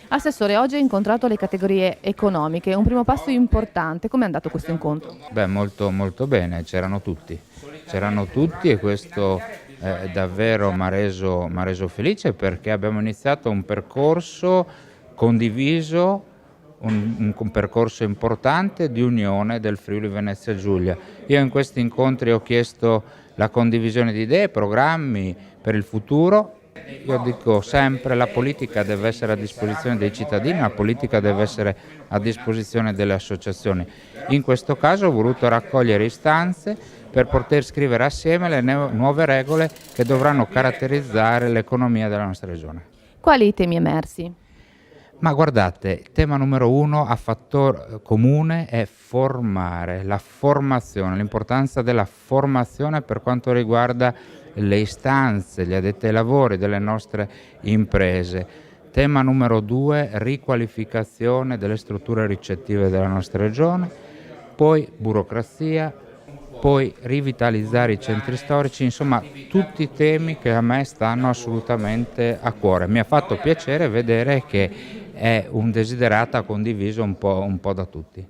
Assessore, oggi ha incontrato le categorie economiche, un primo passo importante. Come è andato questo incontro? Beh, molto, molto bene, c'erano tutti e questo davvero m'ha reso felice perché abbiamo iniziato un percorso condiviso, un percorso importante di unione del Friuli Venezia Giulia. Io in questi incontri ho chiesto la condivisione di idee, programmi per il futuro. Io dico sempre la politica deve essere a disposizione dei cittadini, la politica deve essere a disposizione delle associazioni. In questo caso ho voluto raccogliere istanze per poter scrivere assieme le nuove regole che dovranno caratterizzare l'economia della nostra regione. Quali i temi emersi? Ma guardate, il tema numero uno a fattor comune è formare, la formazione, l'importanza della formazione per quanto riguarda le istanze, gli addetti ai lavori delle nostre imprese. Tema numero due, riqualificazione delle strutture ricettive della nostra regione, poi burocrazia, poi rivitalizzare i centri storici, insomma tutti temi che a me stanno assolutamente a cuore. Mi ha fatto piacere vedere che è un desiderata condiviso un po' da tutti.